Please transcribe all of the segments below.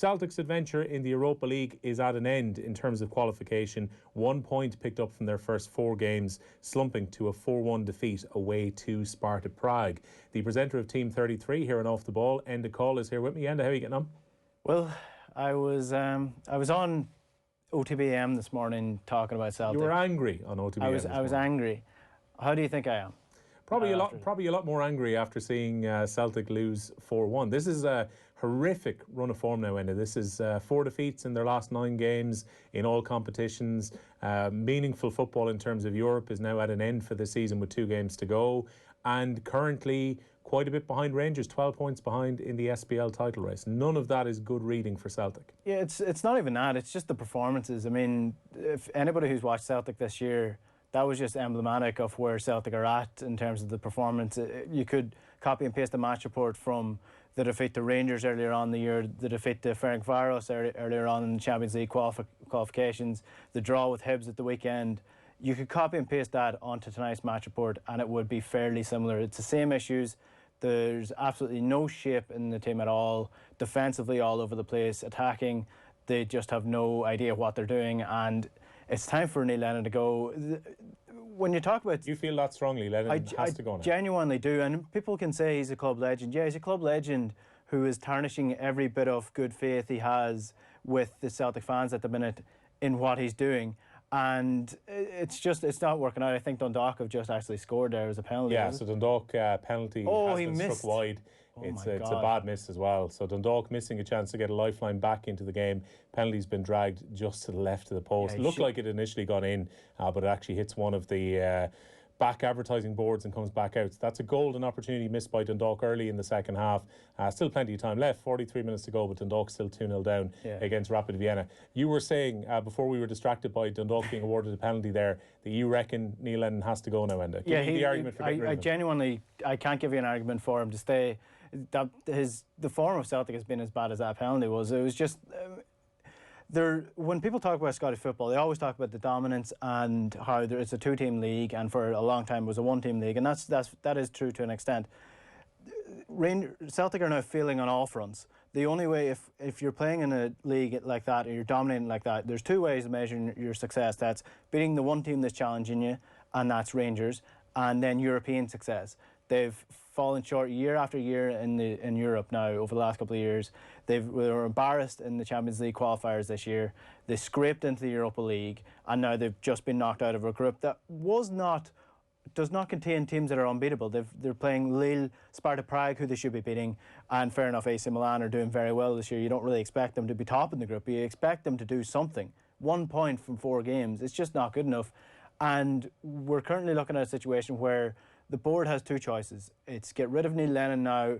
Celtic's adventure in the Europa League is at an end in terms of qualification. 1 point picked up from their first 4 games, slumping to a 4-1 defeat away to Sparta Prague. The presenter of Team 33 here on Off the Ball, Enda Coll, is here with me. Enda, how are you getting on? Well, I was on OTB this morning talking about Celtic. You were angry on OTB. I was angry. How do you think I am? Probably a lot more angry after seeing Celtic lose 4-1. This is a horrific run of form now, Enda. This is 4 defeats in their last 9 games in all competitions. Meaningful football in terms of Europe is now at an end for the season with 2 games to go. And currently quite a bit behind Rangers, 12 points behind in the SPL title race. None of that is good reading for Celtic. Yeah, it's not even that. It's just the performances. I mean, if anybody who's watched Celtic this year, that was just emblematic of where Celtic are at in terms of the performance. You could copy and paste the match report from the defeat to Rangers earlier on in the year, the defeat to Ferencváros earlier on in the Champions League qualifications, the draw with Hibs at the weekend. You could copy and paste that onto tonight's match report and it would be fairly similar. It's the same issues. There's absolutely no shape in the team at all. Defensively all over the place. Attacking, they just have no idea what they're doing, and it's time for Neil Lennon to go. When you talk about... You feel that strongly, Lennon has to go now? I genuinely do, and people can say he's a club legend. Yeah, he's a club legend who is tarnishing every bit of good faith he has with the Celtic fans at the minute in what he's doing. And it's not working out. I think Dundalk have just actually scored there as a penalty. Yeah, so Dundalk penalty has been struck wide. It's a bad miss as well. So Dundalk missing a chance to get a lifeline back into the game. Penalty's been dragged just to the left of the post. It looked like it initially gone in, but it actually hits one of the back advertising boards and comes back out. So that's a golden opportunity missed by Dundalk early in the second half. Still plenty of time left, 43 minutes to go, but Dundalk still 2-0 down against Rapid Vienna. You were saying, before we were distracted by Dundalk being awarded a penalty there, that you reckon Neil Lennon has to go now, Enda. Give me the argument for getting rid of him. I genuinely, I can't give you an argument for him to stay. The form of Celtic has been as bad as that penalty was. It was just... when people talk about Scottish football, they always talk about the dominance and how it's a 2-team league, and for a long time it was a 1-team league, and that is true to an extent. Celtic are now failing on all fronts. The only way, if you're playing in a league like that or you're dominating like that, there's 2 ways of measuring your success. That's beating the one team that's challenging you, and that's Rangers, and then European success. They've fallen short year after year in Europe now over the last couple of years. They were embarrassed in the Champions League qualifiers this year. They scraped into the Europa League, and now they've just been knocked out of a group that does not contain teams that are unbeatable. They're playing Lille, Sparta Prague, who they should be beating, and fair enough, AC Milan are doing very well this year. You don't really expect them to be top in the group. You expect them to do something. 1 point from 4 games, it's just not good enough. And we're currently looking at a situation where the board has 2 choices. It's get rid of Neil Lennon now,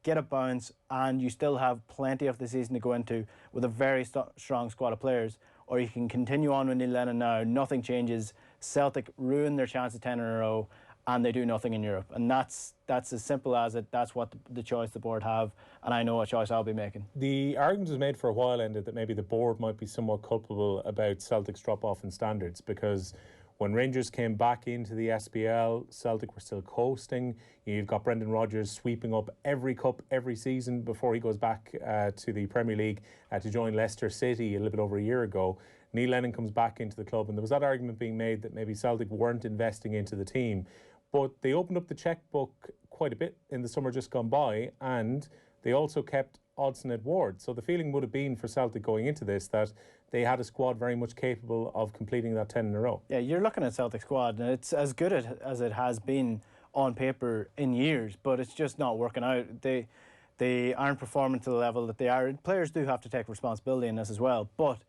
get a bounce, and you still have plenty of the season to go into with a very strong squad of players, or you can continue on with Neil Lennon now, nothing changes, Celtic ruin their chance of 10 in a row, and they do nothing in Europe. And that's as simple as it. That's what the choice the board have, and I know what choice I'll be making. The argument was made for a while, Enda, that maybe the board might be somewhat culpable about Celtic's drop-off in standards, because when Rangers came back into the SPL, Celtic were still coasting. You've got Brendan Rodgers sweeping up every cup every season before he goes back to the Premier League to join Leicester City a little bit over a year ago. Neil Lennon comes back into the club, and there was that argument being made that maybe Celtic weren't investing into the team. But they opened up the chequebook quite a bit in the summer just gone by, and they also kept Odsonne Edouard. So the feeling would have been for Celtic going into this that they had a squad very much capable of completing that 10 in a row. Yeah, you're looking at Celtic squad, and it's as good as it has been on paper in years, but it's just not working out. They aren't performing to the level that they are. Players do have to take responsibility in this as well, but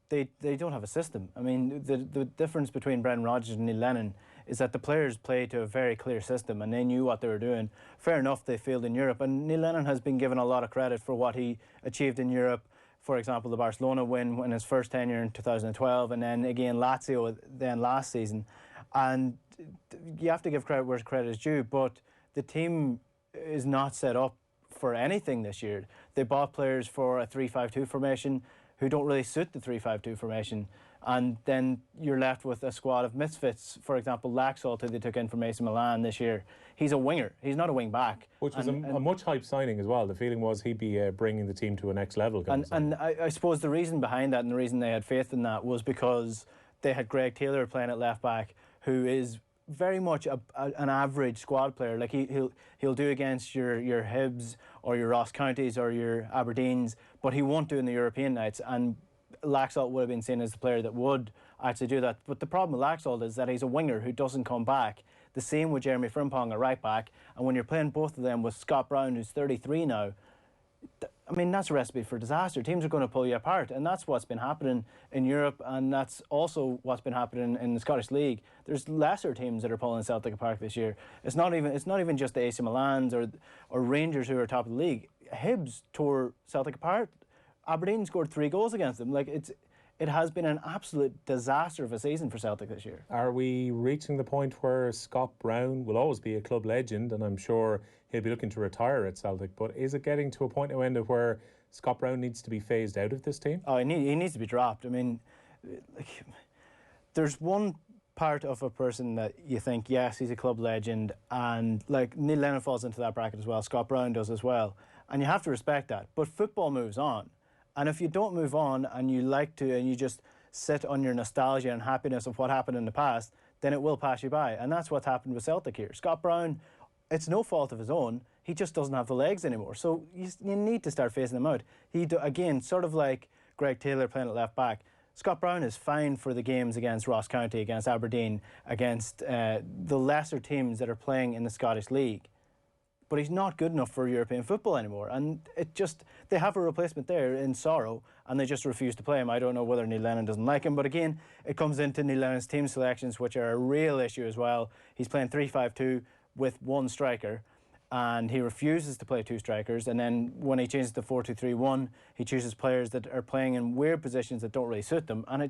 they don't have a system. I mean, the difference between Brendan Rodgers and Neil Lennon is that the players play to a very clear system and they knew what they were doing. Fair enough, they failed in Europe, and Neil Lennon has been given a lot of credit for what he achieved in Europe. For example, the Barcelona win in his first tenure in 2012, and then again Lazio then last season. And you have to give credit where credit is due, but the team is not set up for anything this year. They bought players for a 3-5-2 formation. who don't really suit the 3-5-2 formation. And then you're left with a squad of misfits. For example, Laxalt, who they took in from AC Milan this year. He's a winger. He's not a wing back. Which was a much hyped signing as well. The feeling was he'd be bringing the team to a next level. And I suppose the reason behind that and the reason they had faith in that was because they had Greg Taylor playing at left back, who is very much an average squad player. Like he'll do against your Hibs or your Ross Counties or your Aberdeens, but he won't do in the European nights. And Laxalt would have been seen as the player that would actually do that. But the problem with Laxalt is that he's a winger who doesn't come back. The same with Jeremy Frimpong at right back. And when you're playing both of them with Scott Brown, who's 33 now, I mean, that's a recipe for disaster. Teams are going to pull you apart, and that's what's been happening in Europe, and that's also what's been happening in the Scottish League. There's lesser teams that are pulling Celtic apart this year. It's not even just the AC Milans or Rangers who are top of the league. Hibs tore Celtic apart. Aberdeen scored 3 goals against them. Like it has been an absolute disaster of a season for Celtic this year. Are we reaching the point where Scott Brown will always be a club legend, and I'm sure he'll be looking to retire at Celtic, but is it getting to a point now, Enda, where Scott Brown needs to be phased out of this team? Oh, he needs to be dropped. I mean, there's one part of a person that you think, yes, he's a club legend, and like Neil Lennon falls into that bracket as well, Scott Brown does as well, and you have to respect that. But football moves on. And if you don't move on and you just sit on your nostalgia and happiness of what happened in the past, then it will pass you by. And that's what's happened with Celtic here. Scott Brown, it's no fault of his own. He just doesn't have the legs anymore. So you need to start phasing him out. Again, sort of like Greg Taylor playing at left back. Scott Brown is fine for the games against Ross County, against Aberdeen, against the lesser teams that are playing in the Scottish League. But he's not good enough for European football anymore. And they have a replacement there in Sorrow, and they just refuse to play him. I don't know whether Neil Lennon doesn't like him, but again, it comes into Neil Lennon's team selections, which are a real issue as well. He's playing 3-5-2 with 1 striker, and he refuses to play 2 strikers. And then when he changes to 4-2-3-1, he chooses players that are playing in weird positions that don't really suit them. And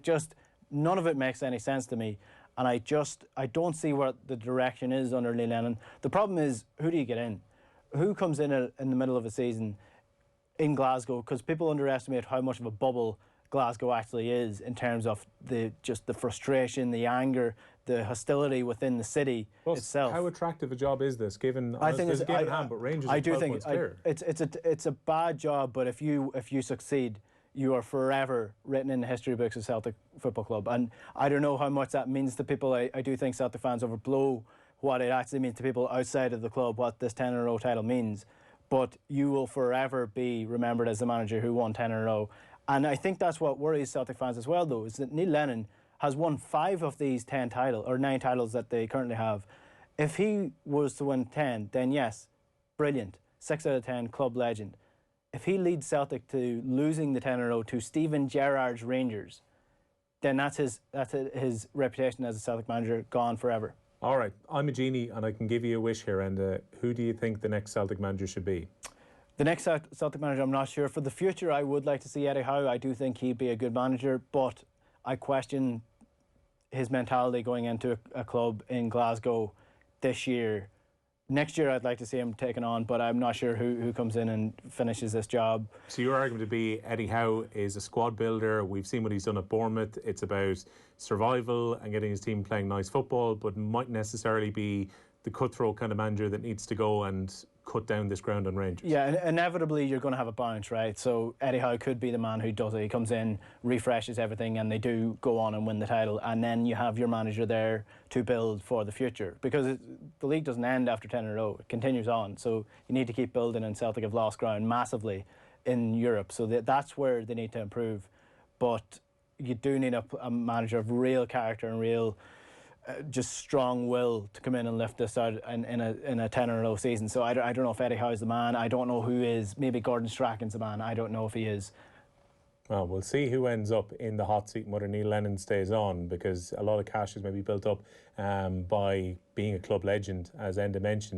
none of it makes any sense to me. And I don't see what the direction is under Neil Lennon. The problem is, who do you get in? Who comes in the middle of a season in Glasgow? Because people underestimate how much of a bubble Glasgow actually is in terms of the frustration, the anger, the hostility within the city itself. How attractive a job is this? Given I think it's a given hand, but Rangers are 12 points clear. It's a bad job, but if you succeed, you are forever written in the history books of Celtic Football Club. And I don't know how much that means to people. I do think Celtic fans overblow what it actually means to people outside of the club, what this 10 in a row title means. But you will forever be remembered as the manager who won 10 in a row. And I think that's what worries Celtic fans as well, though, is that Neil Lennon has won 5 of these 10 titles, or 9 titles that they currently have. If he was to win 10, then yes, brilliant. 6 out of 10, club legend. If he leads Celtic to losing the 10 in a row to Stephen Gerrard's Rangers, then that's his reputation as a Celtic manager gone forever. All right, I'm a genie and I can give you a wish here. And who do you think the next Celtic manager should be? The next Celtic manager, I'm not sure. For the future, I would like to see Eddie Howe. I do think he'd be a good manager, but I question his mentality going into a club in Glasgow this year. Next year, I'd like to see him taken on, but I'm not sure who comes in and finishes this job. So your argument would be Eddie Howe is a squad builder. We've seen what he's done at Bournemouth. It's about survival and getting his team playing nice football, but mightn't necessarily be the cutthroat kind of manager that needs to go and cut down this ground on Rangers. Yeah, and inevitably you're going to have a bounce, right? So Eddie Howe could be the man who does it. He comes in, refreshes everything, and they do go on and win the title. And then you have your manager there to build for the future, because the league doesn't end after 10 in a row. It continues on. So you need to keep building, and Celtic have lost ground massively in Europe. So that's where they need to improve. But you do need a manager of real character and real just strong will to come in and lift this out in a 10 in a row season. So I don't know if Eddie Howe is the man. I don't know who is. Maybe Gordon Strachan's the man. I don't know if he is. Well, we'll see who ends up in the hot seat and whether Neil Lennon stays on, because a lot of cash is maybe built up by being a club legend, as Enda mentioned.